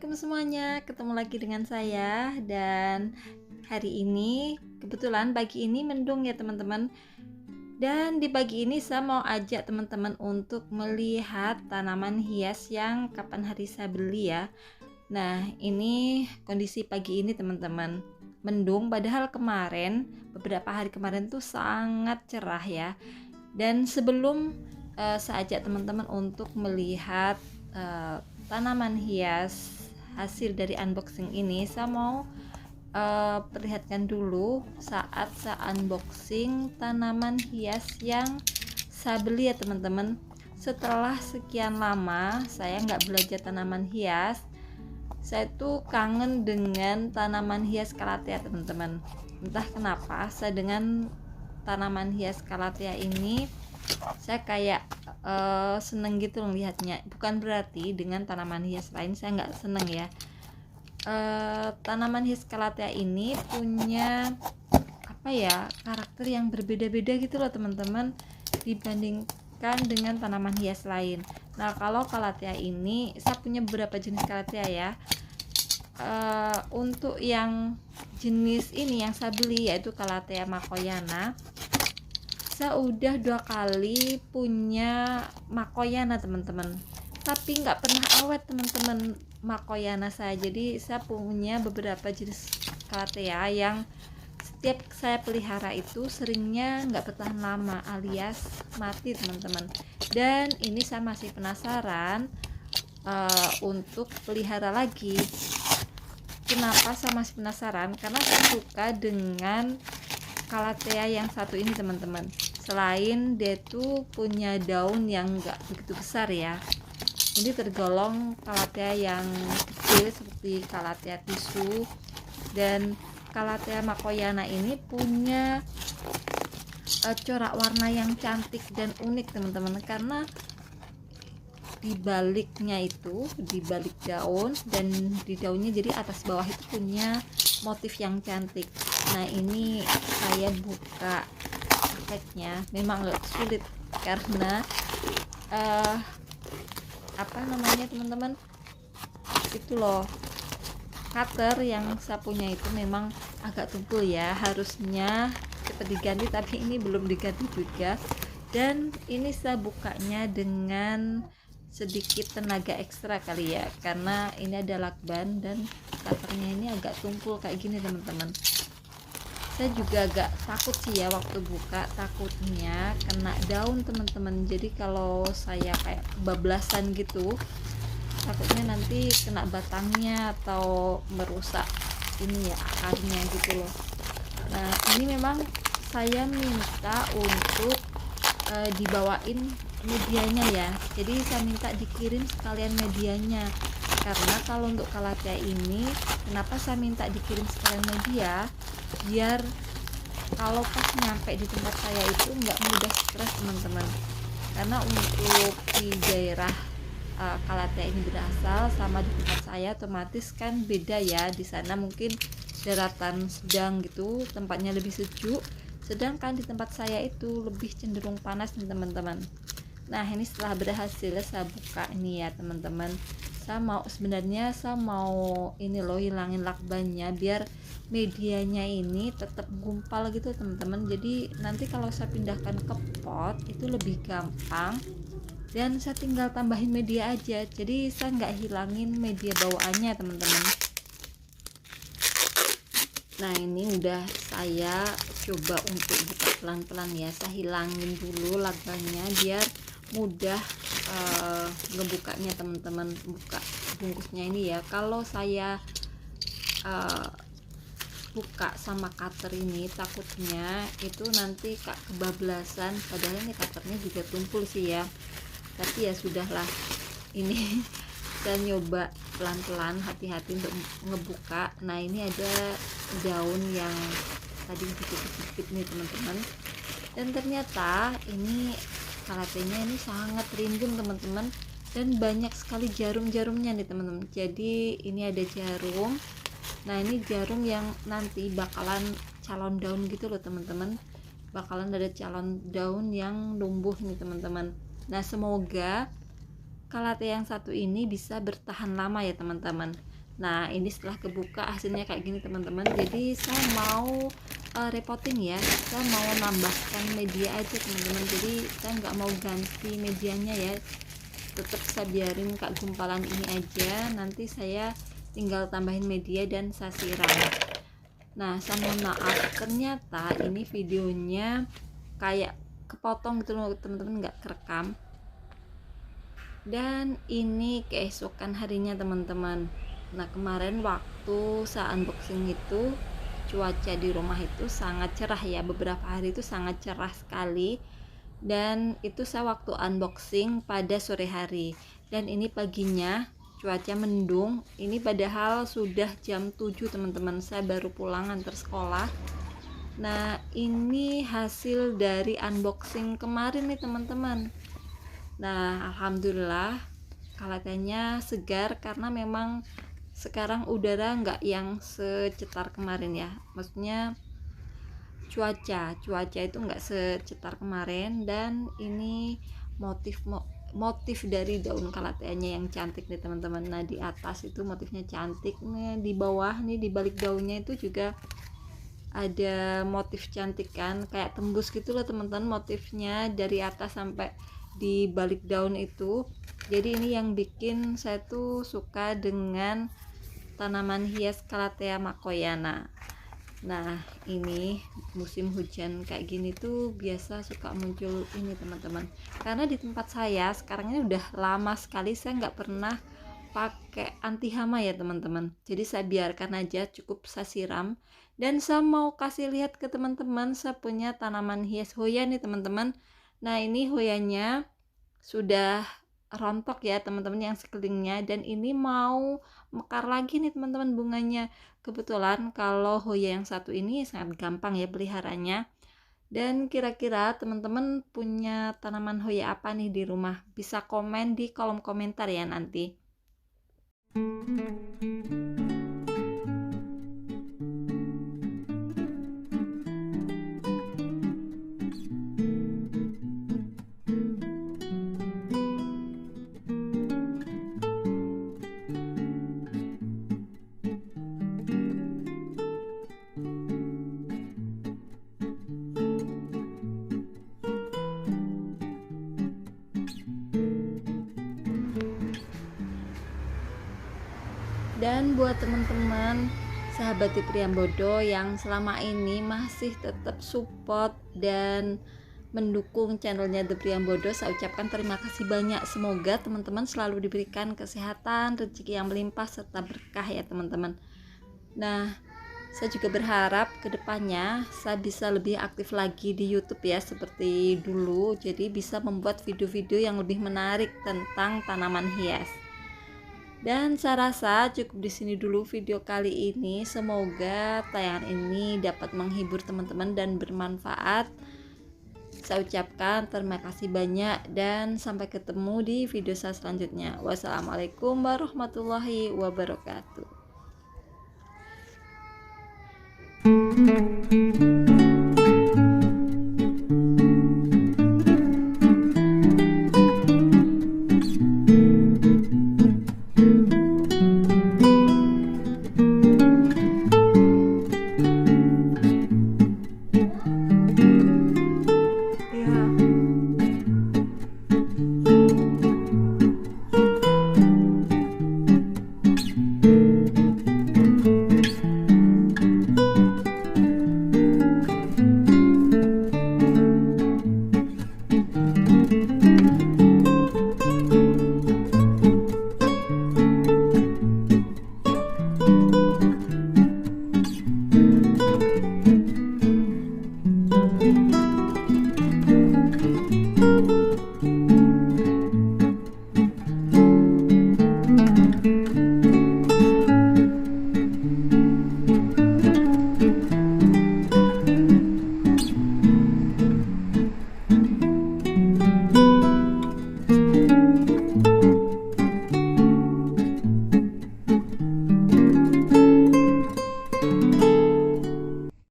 Assalamualaikum semuanya, ketemu lagi dengan saya. Dan hari ini kebetulan pagi ini mendung ya teman-teman. Dan di pagi ini saya mau ajak teman-teman untuk melihat tanaman hias yang kapan hari saya beli ya. Nah, ini kondisi pagi ini teman-teman, mendung, padahal beberapa hari kemarin tuh sangat cerah ya. Dan sebelum saya ajak teman-teman untuk melihat tanaman hias hasil dari unboxing ini, saya mau perlihatkan dulu saat saya unboxing tanaman hias yang saya beli ya teman-teman. Setelah sekian lama saya nggak belajar tanaman hias, saya tuh kangen dengan tanaman hias calathea teman-teman. Entah kenapa saya dengan tanaman hias calathea ini saya kayak seneng gitu melihatnya. Bukan berarti dengan tanaman hias lain saya nggak seneng ya. Tanaman hias calathea ini punya karakter yang berbeda-beda gitu loh teman-teman, dibandingkan dengan tanaman hias lain. Nah, kalau calathea ini saya punya beberapa jenis calathea ya. Untuk yang jenis ini yang saya beli yaitu calathea makoyana, saya udah 2 kali punya makoyana teman-teman, tapi nggak pernah awet teman-teman makoyana saya. Jadi saya punya beberapa jenis calathea yang setiap saya pelihara itu seringnya nggak bertahan lama alias mati teman-teman. Dan ini saya masih penasaran untuk pelihara lagi. Kenapa saya masih penasaran? Karena saya suka dengan calathea yang satu ini teman-teman. Selain dia tuh punya daun yang enggak begitu besar ya, ini tergolong calathea yang kecil seperti calathea tisu. Dan calathea makoyana ini punya corak warna yang cantik dan unik teman-teman, karena di baliknya itu, di balik daun dan di daunnya, jadi atas bawah itu punya motif yang cantik. Nah, ini saya buka paketnya memang agak sulit karena teman-teman, itu loh, cutter yang saya punya itu memang agak tumpul ya, harusnya cepat diganti tapi ini belum diganti juga. Dan ini saya bukanya dengan sedikit tenaga ekstra kali ya, karena ini ada lakban dan cutternya ini agak tumpul kayak gini teman-teman. Saya juga agak takut sih ya waktu buka, takutnya kena daun teman-teman. Jadi kalau saya kayak kebablasan gitu, takutnya nanti kena batangnya atau merusak ini ya, akarnya gitu loh. Nah, ini memang saya minta untuk dibawain medianya ya, jadi saya minta dikirim sekalian medianya. Karena kalau untuk calathea ini, kenapa saya minta dikirim sekalian media, biar kalau pas nyampe di tempat saya itu nggak mudah stres teman-teman. Karena untuk di daerah calathea ini berasal sama di tempat saya otomatis kan beda ya. Di sana mungkin daratan sedang gitu, tempatnya lebih sejuk, sedangkan di tempat saya itu lebih cenderung panas nih teman-teman. Nah, ini setelah berhasil saya buka ini ya teman-teman, sebenarnya saya mau ini loh, hilangin lakbannya biar medianya ini tetap gumpal gitu teman-teman. Jadi nanti kalau saya pindahkan ke pot itu lebih gampang, dan saya tinggal tambahin media aja, jadi saya nggak hilangin media bawaannya teman-teman. Nah, ini udah saya coba untuk buka pelan-pelan ya, saya hilangin dulu lakbannya biar mudah ngebukanya teman-teman, buka bungkusnya ini ya. Kalau saya buka sama cutter ini takutnya itu nanti kebablasan, padahal ini cutternya juga tumpul sih ya, tapi ya sudahlah, ini saya nyoba pelan-pelan, hati-hati untuk ngebuka. Nah, ini ada daun yang tadi dikit-dikit nih teman-teman, dan ternyata ini calathea ini sangat rimbun teman-teman, dan banyak sekali jarum-jarumnya nih teman-teman. Jadi ini ada jarum. Nah, ini jarum yang nanti bakalan calon daun gitu loh teman-teman, bakalan ada calon daun yang numbuh nih teman-teman. Nah, semoga calathea yang satu ini bisa bertahan lama ya teman-teman. Nah ini setelah kebuka hasilnya kayak gini teman-teman. Jadi saya mau repotin ya, saya mau nambahkan media aja teman-teman. Jadi saya nggak mau ganti medianya ya, tetap saya biarin kayak gumpalan ini aja, nanti saya tinggal tambahin media dan saya siram. Nah saya mohon maaf, ternyata ini videonya kayak kepotong gitu loh teman-teman, nggak kerekam. Dan ini keesokan harinya teman-teman. Nah kemarin waktu saya unboxing itu cuaca di rumah itu sangat cerah ya, beberapa hari itu sangat cerah sekali. Dan itu saya waktu unboxing pada sore hari, dan ini paginya cuaca mendung. Ini padahal sudah jam 7 teman-teman, saya baru pulang antar sekolah. Nah ini hasil dari unboxing kemarin nih teman-teman. Nah alhamdulillah kelihatannya segar, karena memang sekarang udara nggak yang secetar kemarin ya, maksudnya cuaca itu nggak secetar kemarin. Dan ini motif dari daun kalateanya yang cantik nih teman-teman. Nah di atas itu motifnya cantik nih, di bawah nih di balik daunnya itu juga ada motif cantik kan, kayak tembus gitu loh teman-teman motifnya dari atas sampai di balik daun itu. Jadi ini yang bikin saya tuh suka dengan tanaman hias Calathea makoyana. Nah ini musim hujan kayak gini tuh biasa suka muncul ini teman-teman, karena di tempat saya sekarang ini udah lama sekali saya nggak pernah pakai anti hama ya teman-teman. Jadi saya biarkan aja, cukup saya siram. Dan saya mau kasih lihat ke teman-teman, saya punya tanaman hias hoya nih teman-teman. Nah ini hoyanya sudah rontok ya teman-teman yang sekelilingnya, dan ini mau mekar lagi nih teman-teman bunganya. Kebetulan kalau hoya yang satu ini sangat gampang ya peliharanya. Dan kira-kira teman-teman punya tanaman hoya apa nih di rumah? Bisa komen di kolom komentar ya nanti. Dan buat teman-teman sahabat The Priambodo yang selama ini masih tetap support dan mendukung channelnya The Priambodo, saya ucapkan terima kasih banyak. Semoga teman-teman selalu diberikan kesehatan, rezeki yang melimpah serta berkah ya teman-teman. Nah saya juga berharap kedepannya saya bisa lebih aktif lagi di YouTube ya seperti dulu, jadi bisa membuat video-video yang lebih menarik tentang tanaman hias. Dan saya rasa cukup di sini dulu video kali ini. Semoga tayangan ini dapat menghibur teman-teman dan bermanfaat. Saya ucapkan terima kasih banyak dan sampai ketemu di video saya selanjutnya. Wassalamualaikum warahmatullahi wabarakatuh.